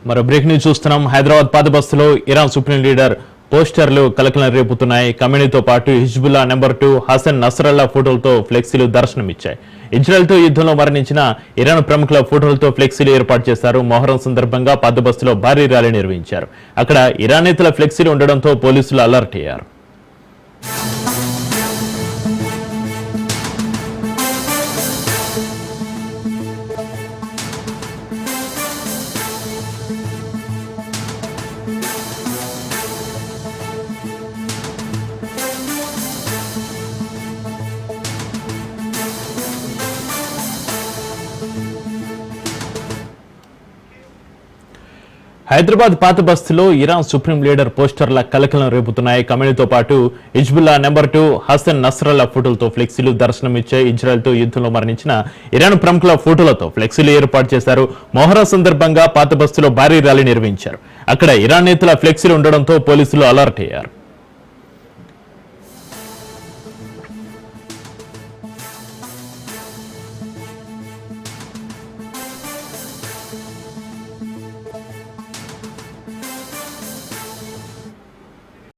మరో break news చూస్తున్నాం. హైదరాబాద్ పాత బస్తీలో ఇరాన్ సుప్రీం లీడర్ పోస్టర్లు కలకలం రేపుతున్నాయి. కమీనీతో పాటు హిజ్బుల్లా నెంబర్ 2 హసన్ నస్రల్లా ఫోటోలతో ఫ్లెక్సీలు దర్శనమిచ్చాయి. ఇజ్రాయెల్తో యుద్ధంలో మరణించిన ఇరాన్ ప్రముఖుల ఫోటోలతో ఫ్లెక్సీలు ఏర్పాటు చేశారు. మొహరం సందర్భంగా పాత బస్తీలో భారీ ర్యాలీ నిర్వహించారు. అక్కడ ఇరాన్ నేతల ఫ్లెక్సీలు ఉండడంతో పోలీసులు అలర్ట్ అయ్యారు. హైదరాబాద్ పాత బస్తీలో ఇరాన్ సుప్రీం లీడర్ పోస్టర్ల కలకలం రేపుతున్నాయి. కమీనీతో పాటు హిజ్బుల్లా నెంబర్ 2 హసన్ నస్రల్లా ఫోటోలతో ఫ్లెక్సీలు దర్శనమిచ్చాయి. ఇజ్రాయెల్తో యుద్ధంలో మరణించిన ఇరాన్ ప్రముఖుల ఫోటోలతో ఫ్లెక్సీలు ఏర్పాటు చేశారు. మొహరం సందర్భంగా పాత బస్తీలో భారీ ర్యాలీ నిర్వహించారు. అక్కడ ఇరాన్ నేతల ఫ్లెక్సీలు ఉండడంతో పోలీసులు అలర్ట్ అయ్యారు.